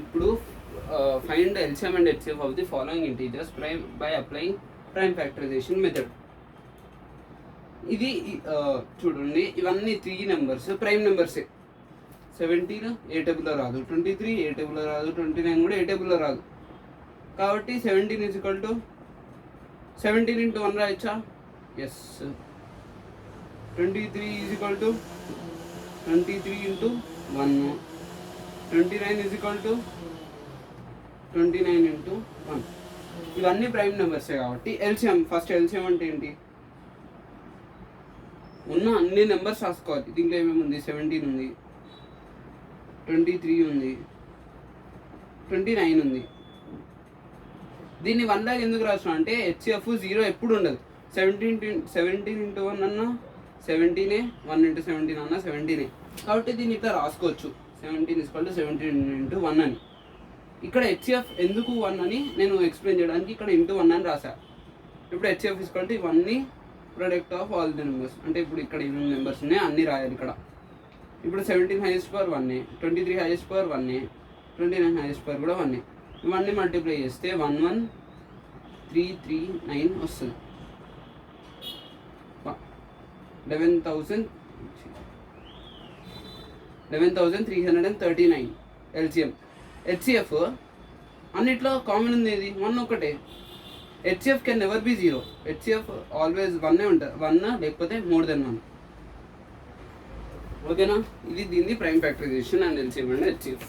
ఇప్పుడు find LCM and HCF of the following integers prime by applying prime factorisation method. ఇది చూడండి, ఇవన్నీ 3 numbers prime నెంబర్సే. 17 ఏ టేబుల్లో రాదు, 23 ఏ టేబుల్లో రాదు, 29 కూడా ఏ టేబుల్లో రాదు. కాబట్టి 17 ఈజ్ ఈక్వల్ టు 17 ఇంటూ 1 రాయచ్చా? Yes. 23 is equal to 23 into 1. 29 is equal to 29 into 1. ఇవన్నీ ప్రైమ్ నెంబర్సే కాబట్టి ఎల్సిఎం, ఫస్ట్ ఎల్సిఎం అంటే ఏంటి? ఉన్న అన్ని నెంబర్స్ రాసుకోవాలి. దీంట్లో ఏమేమి ఉంది? 17 ఉంది, 23 ఉంది, 29 ఉంది. దీన్ని 1 లాగా ఎందుకు రాసిన అంటే హెచ్సిఎఫ్ 0 ఎప్పుడు ఉండదు. 17 ఇంటూ 1 అన్నా 17, 1 ఇంటూ 17 అన్నా 17. కాబట్టి దీన్ని ఇట్లా రాసుకోవచ్చు, 17 ఇంటూ 1 అని. ఇక్కడ హెచ్సిఎఫ్ ఎందుకు 1 అని నేను ఎక్స్ప్లెయిన్ చేయడానికి ఇక్కడ ఇంటూ 1 అని రాశా. ఇప్పుడు హెచ్సిఎఫ్ ఈక్వల్ ఇవన్నీ product of all the numbers. అంటే ఇప్పుడు ఇక్కడ ఏమేమి నెంబర్స్ ఉన్నాయి అన్నీ రాయాలి ఇక్కడ. ఇప్పుడు 17 highest power 1, 23 highest power 1, 29 highest power కూడా 1. ఇవన్నీ మల్టిప్లై చేస్తే 11339 వస్తుంది. 11,339 ఎల్సిఎం. హెచ్సిఎఫ్ అన్నిట్లో కామన్ ఉంది ఏది? 1 ఒకటే. HCF can never be 0. HCF always 1 ఉంటుంది, 1 లేకపోతే మోర్ దెన్ 1. ఓకేనా? ఇది దీన్ని prime factorisation and LCM and HCF.